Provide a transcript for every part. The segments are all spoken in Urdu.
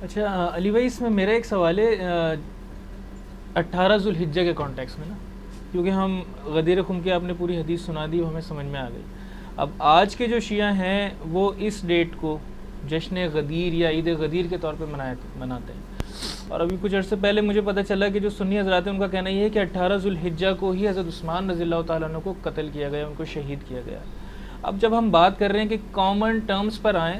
اچھا علی بھائی، اس میں میرا ایک سوال ہے 18 ذوالحجہ کے کانٹیکس میں نا، کیونکہ ہم غدیر خم کی آپ نے پوری حدیث سنا دی، وہ ہمیں سمجھ میں آ گئی. اب آج کے جو شیعہ ہیں وہ اس ڈیٹ کو جشن غدیر یا عید غدیر کے طور پہ مناتے ہیں. اور ابھی کچھ عرصے پہلے مجھے پتہ چلا کہ جو سنی حضرات ہیں ان کا کہنا یہ ہے کہ 18 ذوالحجہ کو ہی حضرت عثمان رضی اللہ تعالیٰ عنہ کو قتل کیا گیا، ان کو شہید کیا گیا. اب جب ہم بات کر رہے ہیں کہ کامن ٹرمز پر آئیں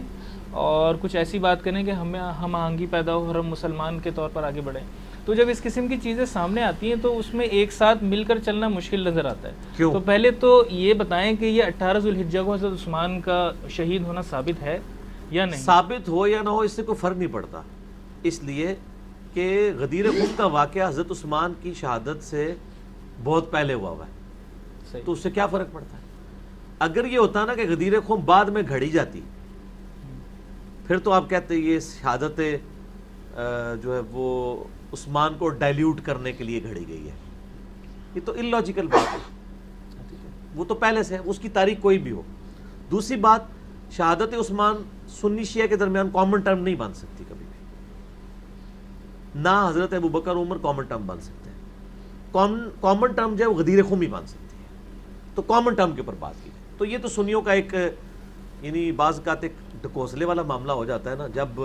اور کچھ ایسی بات کریں کہ ہمیں ہم آہنگی پیدا ہو اور ہم مسلمان کے طور پر آگے بڑھیں، تو جب اس قسم کی چیزیں سامنے آتی ہیں تو اس میں ایک ساتھ مل کر چلنا مشکل نظر آتا ہے. کیوں؟ تو پہلے تو یہ بتائیں کہ یہ 18 ذوالحجہ کو حضرت عثمان کا شہید ہونا ثابت ہے یا نہیں؟ ثابت ہو یا نہ ہو اس سے کوئی فرق نہیں پڑتا، اس لیے کہ غدیر خم کا واقعہ حضرت عثمان کی شہادت سے بہت پہلے ہوا ہے، صحیح. تو اس سے کیا فرق پڑتا ہے؟ اگر یہ ہوتا نا کہ غدیر خم بعد میں گھڑی جاتی، پھر تو آپ کہتے ہیں یہ شہادت جو ہے وہ عثمان کو ڈائلیوٹ کرنے کے لیے گھڑی گئی ہے. یہ تو illogical بات ہے، وہ تو پہلے سے ہے، اس کی تاریخ کوئی بھی ہو. دوسری بات، شہادت عثمان سنی شیعہ کے درمیان کامن ٹرم نہیں بن سکتی کبھی بھی، نہ حضرت ابوبکر عمر کامن ٹرم بن سکتے ہیں. کامن ٹرم جو ہے وہ غدیر خم ہی بن سکتی ہے. تو کامن ٹرم کے اوپر بات کی. تو یہ تو سنیوں کا ایک یعنی بعض اوقات ایک ڈکوسلے والا معاملہ ہو جاتا ہے نا، جب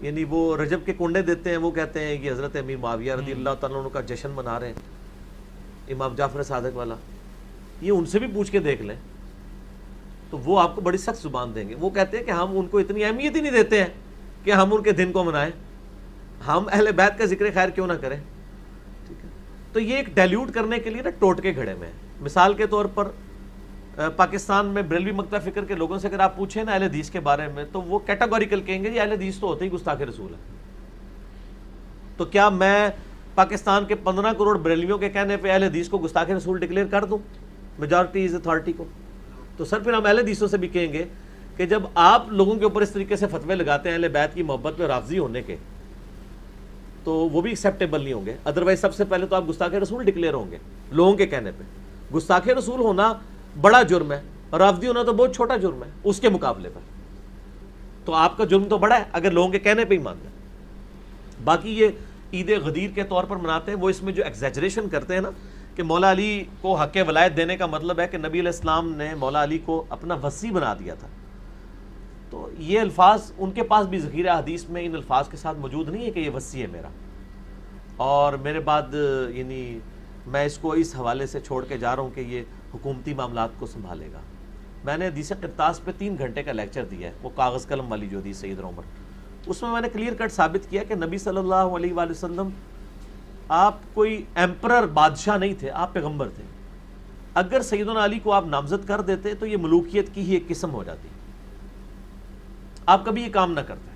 یعنی وہ رجب کے کنڈے دیتے ہیں، وہ کہتے ہیں کہ حضرت امیر معاویہ رضی اللہ تعالیٰ عنہ کا جشن منا رہے ہیں، امام جعفر صادق والا. یہ ان سے بھی پوچھ کے دیکھ لیں تو وہ آپ کو بڑی سخت زبان دیں گے. وہ کہتے ہیں کہ ہم ان کو اتنی اہمیت ہی نہیں دیتے ہیں کہ ہم ان کے دن کو منائیں، ہم اہل بیت کا ذکر خیر کیوں نہ کریں. ٹھیک ہے، تو یہ ایک ڈائلیوٹ کرنے کے لیے نا ٹوٹکے گھڑے میں. مثال کے طور پر پاکستان میں بریلوی مکتب فکر کے لوگوں سے اگر آپ پوچھیں نا اہل حدیث کے بارے میں، تو وہ کیٹاگوریکل کہیں گے جی اہل حدیث تو ہوتے ہی گستاخ رسول ہے. تو کیا میں پاکستان کے 15 کروڑ بریلویوں کے کہنے پہ اہل حدیث کو گستاخ رسول ڈکلیئر کر دوں میجورٹی از اتھارٹی کو؟ تو سر پھر ہم اہل حدیثوں سے بھی کہیں گے کہ جب آپ لوگوں کے اوپر اس طریقے سے فتوے لگاتے ہیں اہل بیت کی محبت میں رافضی ہونے کے، تو وہ بھی ایکسیپٹیبل نہیں ہوں گے. ادروائز سب سے پہلے تو آپ گستاخ رسول ڈکلیئر ہوں گے لوگوں کے کہنے پہ. گستاخ رسول ہونا بڑا جرم ہے اور رافضی ہونا تو بہت چھوٹا جرم ہے اس کے مقابلے پر. تو آپ کا جرم تو بڑا ہے اگر لوگوں کے کہنے پہ ہی مان لیں. باقی یہ عید غدیر کے طور پر مناتے ہیں، وہ اس میں جو ایگزیجریشن کرتے ہیں نا کہ مولا علی کو حق ولایت دینے کا مطلب ہے کہ نبی علیہ السلام نے مولا علی کو اپنا وصی بنا دیا تھا. تو یہ الفاظ ان کے پاس بھی ذخیرہ حدیث میں ان الفاظ کے ساتھ موجود نہیں ہے کہ یہ وصی ہے میرا اور میرے بعد یعنی میں اس کو اس حوالے سے چھوڑ کے جا رہا ہوں کہ یہ حکومتی معاملات کو سنبھالے گا. میں نے حدیث قرطاس پہ 3 گھنٹے کا لیکچر دیا ہے، وہ کاغذ قلم والی جو حدیث سید عمر، اس میں نے کلیئر کٹ ثابت کیا کہ نبی صلی اللہ علیہ وآلہ وسلم آپ کوئی ایمپرر بادشاہ نہیں تھے، آپ پیغمبر تھے. اگر سیدنا علی کو آپ نامزد کر دیتے تو یہ ملوکیت کی ہی ایک قسم ہو جاتی. آپ کبھی یہ کام نہ کرتے.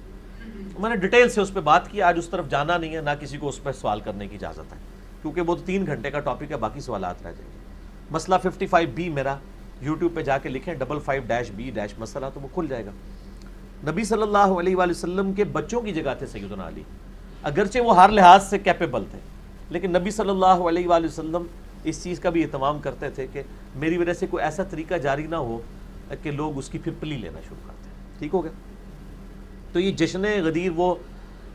میں نے ڈیٹیل سے اس پہ بات کی، آج اس طرف جانا نہیں ہے، نہ کسی کو اس پہ سوال کرنے کی اجازت ہے کیونکہ وہ 3 گھنٹے کا ٹاپک ہے، باقی سوالات رہ جائیں گے. مسئلہ 55B میرا یوٹیوب پہ جا کے لکھیں 55-B- مسئلہ، تو وہ کھل جائے گا. نبی صلی اللہ علیہ وآلہ وسلم کے بچوں کی جگہ تھے سیدنا علی، اگرچہ وہ ہر لحاظ سے کیپیبل تھے، لیکن نبی صلی اللہ علیہ وآلہ وسلم اس چیز کا بھی اہتمام کرتے تھے کہ میری وجہ سے کوئی ایسا طریقہ جاری نہ ہو کہ لوگ اس کی پھپلی لینا شروع کرتے ہیں. ٹھیک ہو گیا؟ تو یہ جشن غدیر وہ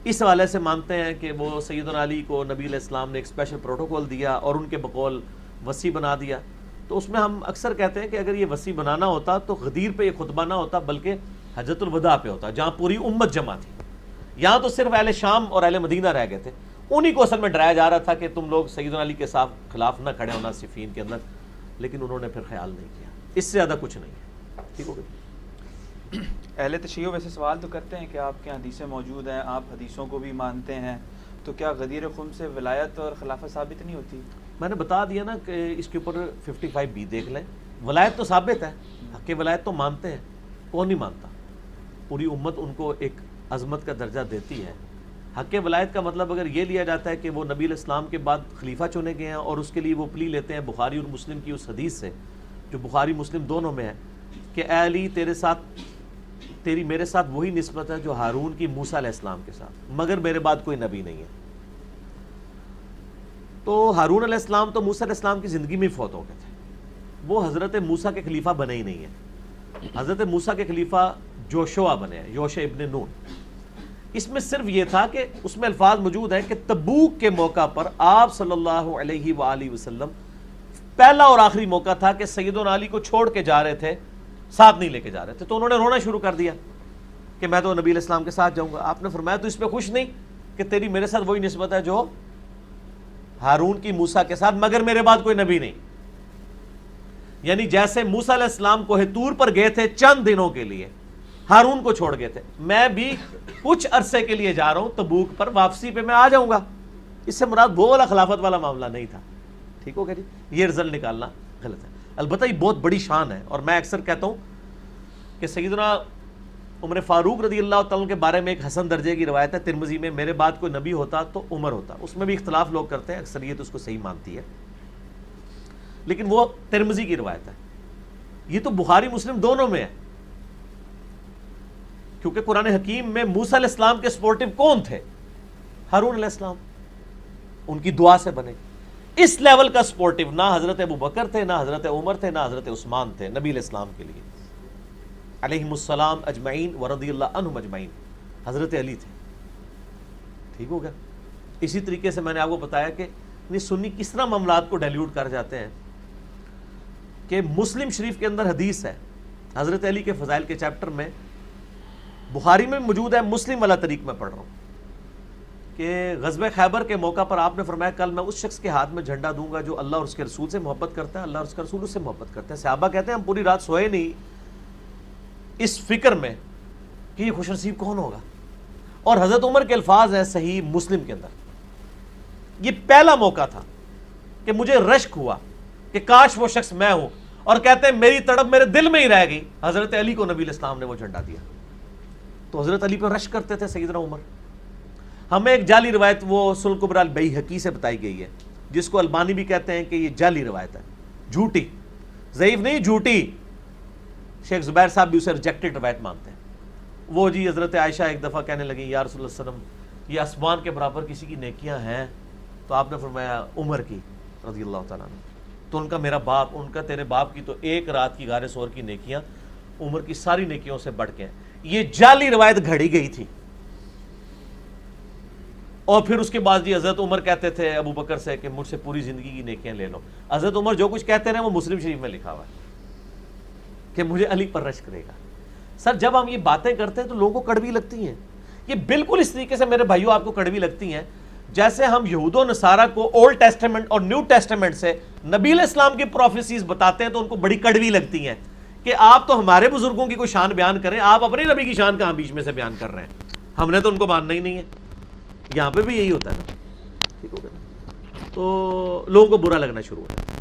اس حوالے سے مانتے ہیں کہ وہ سیدنا علی کو نبی علیہ السلام نے ایک اسپیشل پروٹوکول دیا اور ان کے بقول وصی بنا دیا. تو اس میں ہم اکثر کہتے ہیں کہ اگر یہ وصی بنانا ہوتا تو غدیر پہ یہ خطبہ نہ ہوتا بلکہ حجۃ الوداع پہ ہوتا، جہاں پوری امت جمع تھی. یہاں تو صرف اہل شام اور اہل مدینہ رہ گئے تھے، انہی کو اصل میں ڈرایا جا رہا تھا کہ تم لوگ سیدنا علی کے خلاف نہ کھڑے ہونا صفین کے اندر، لیکن انہوں نے پھر خیال نہیں کیا. اس سے زیادہ کچھ نہیں ہے. ٹھیک ہو گیا؟ اہل تشیع ویسے سوال تو کرتے ہیں کہ آپ کے حدیثیں موجود ہیں، آپ حدیثوں کو بھی مانتے ہیں، تو کیا غدیر خم سے ولایت اور خلافت ثابت نہیں ہوتی؟ میں نے بتا دیا نا کہ اس کے اوپر 55B دیکھ لیں. ولایت تو ثابت ہے، حق ولایت تو مانتے ہیں، کون نہیں مانتا؟ پوری امت ان کو ایک عظمت کا درجہ دیتی ہے. حق ولایت کا مطلب اگر یہ لیا جاتا ہے کہ وہ نبی علیہ السلام کے بعد خلیفہ چنے گئے ہیں اور اس کے لیے وہ پلی لیتے ہیں بخاری اور مسلم کی اس حدیث سے جو بخاری مسلم دونوں میں ہے کہ اے علی تیری میرے ساتھ وہی نسبت ہے جو ہارون کی موسیٰ علیہ السلام کے ساتھ، مگر میرے بعد کوئی نبی نہیں ہے. تو ہارون علیہ السلام تو موسیٰ علیہ السلام کی زندگی میں ہی فوت ہو گئے تھے، وہ حضرت موسیٰ کے خلیفہ بنے ہی نہیں ہیں. حضرت موسیٰ کے خلیفہ یوشع بنے ہیں، یوشع ابن نون. اس میں صرف یہ تھا کہ اس میں الفاظ موجود ہیں کہ تبوک کے موقع پر آپ صلی اللہ علیہ وآلہ وسلم پہلا اور آخری موقع تھا کہ سیدنا علی کو چھوڑ کے جا رہے تھے، ساتھ نہیں لے کے جا رہے تھے، تو انہوں نے رونا شروع کر دیا کہ میں تو نبی علیہ السلام کے ساتھ جاؤں گا. آپ نے فرمایا تو اس پہ خوش نہیں کہ تیری میرے ساتھ وہی نسبت ہے جو ہارون کی موسیٰ کے ساتھ، مگر میرے بعد کوئی نبی نہیں. یعنی جیسے موسیٰ علیہ السلام کوہ طور پر گئے تھے چند دنوں کے لیے، ہارون کو چھوڑ گئے تھے، میں بھی کچھ عرصے کے لیے جا رہا ہوں تبوک پر، واپسی پہ میں آ جاؤں گا. اس سے مراد وہ والا خلافت والا معاملہ نہیں تھا. ٹھیک ہو گیا جی؟ یہ رزلٹ نکالنا غلط ہے. البتہ یہ بہت بڑی شان ہے، اور میں اکثر کہتا ہوں کہ سیدنا عمر فاروق رضی اللہ تعالیٰ کے بارے میں ایک حسن درجے کی روایت ہے ترمذی میں، میرے بعد کوئی نبی ہوتا تو عمر ہوتا. اس میں بھی اختلاف لوگ کرتے ہیں، اکثریت اس کو صحیح مانتی ہے، لیکن وہ ترمذی کی روایت ہے. یہ تو بخاری مسلم دونوں میں ہے، کیونکہ قرآن حکیم میں موسیٰ علیہ السلام کے سپورٹیو کون تھے؟ ہارون علیہ السلام. ان کی دعا سے بنے. اس لیول کا سپورٹیو نہ حضرت ابو بکر تھے، نہ حضرت عمر تھے، نہ حضرت عثمان تھے نبی علیہ السلام کے لیے علیہم السلام اجمعین ورضی اللہ عنہم اجمعین. حضرت علی تھے. ٹھیک ہو گیا؟ اسی طریقے سے میں نے آپ کو بتایا کہ سنی کس طرح معاملات کو ڈائلیوٹ کر جاتے ہیں کہ مسلم شریف کے اندر حدیث ہے حضرت علی کے فضائل کے چیپٹر میں، بخاری میں موجود ہے، مسلم والا طریق میں پڑھ رہا ہوں کہ غزوہ خیبر کے موقع پر آپ نے فرمایا کل میں اس شخص کے ہاتھ میں جھنڈا دوں گا جو اللہ اور اس کے رسول سے محبت کرتا ہے، اللہ اور اس کا رسول اس سے محبت کرتے ہیں. صحابہ کہتے ہیں ہم پوری رات سوئے نہیں اس فکر میں کہ یہ خوش نصیب کون ہوگا. اور حضرت عمر کے الفاظ ہیں صحیح مسلم کے اندر، یہ پہلا موقع تھا کہ مجھے رشک ہوا کہ کاش وہ شخص میں ہوں، اور کہتے ہیں میری تڑپ میرے دل میں ہی رہ گئی. حضرت علی کو نبی علیہ السلام نے وہ جھنڈا دیا، تو حضرت علی پر رشک کرتے تھے سیدنا عمر. ہمیں ایک جعلی روایت وہ سنن کبری البیہقی سے بتائی گئی ہے، جس کو البانی بھی کہتے ہیں کہ یہ جعلی روایت ہے، جھوٹی، ضعیف نہیں، جھوٹی. شیخ زبیر صاحب بھی اسے ریجیکٹڈ روایت مانتے ہیں. وہ جی حضرت عائشہ ایک دفعہ کہنے لگی یا رسول اللہ صلی اللہ علیہ وسلم یہ آسمان کے برابر کسی کی نیکیاں ہیں؟ تو آپ نے فرمایا عمر کی رضی اللہ تعالیٰ عنہ. تو ان کا میرا باپ، ان کا تیرے باپ کی تو ایک رات کی غار ثور کی نیکیاں عمر کی ساری نیکیوں سے بڑھ کے ہیں. یہ جعلی روایت گھڑی گئی تھی. اور پھر اس کے بعد جی حضرت عمر کہتے تھے ابو بکر سے کہ مجھ سے پوری زندگی کی نیکیاں لے لو. حضرت عمر جو کچھ کہتے ہیں وہ مسلم شریف میں لکھا ہوا ہے کہ مجھے علی پر رشک کرے گا. سر جب ہم یہ باتیں کرتے ہیں تو لوگوں کو کڑوی لگتی ہیں. یہ بالکل اس طریقے سے میرے بھائیوں آپ کو کڑوی لگتی ہیں جیسے ہم یہود و نصارہ کو اولڈ ٹیسٹمنٹ اور نیو ٹیسٹمنٹ سے نبی علیہ السلام کی پروفیسیز بتاتے ہیں تو ان کو بڑی کڑوی لگتی ہیں کہ آپ تو ہمارے بزرگوں کی کوئی شان بیان کریں، آپ اپنے نبی کی شان کہاں بیچ میں سے بیان کر رہے ہیں، ہم نے تو ان کو ماننا ہی نہیں ہے. یہاں پہ بھی یہی ہوتا ہے نا. ٹھیک ہو گیا؟ تو لوگوں کو برا لگنا شروع ہوتا ہے.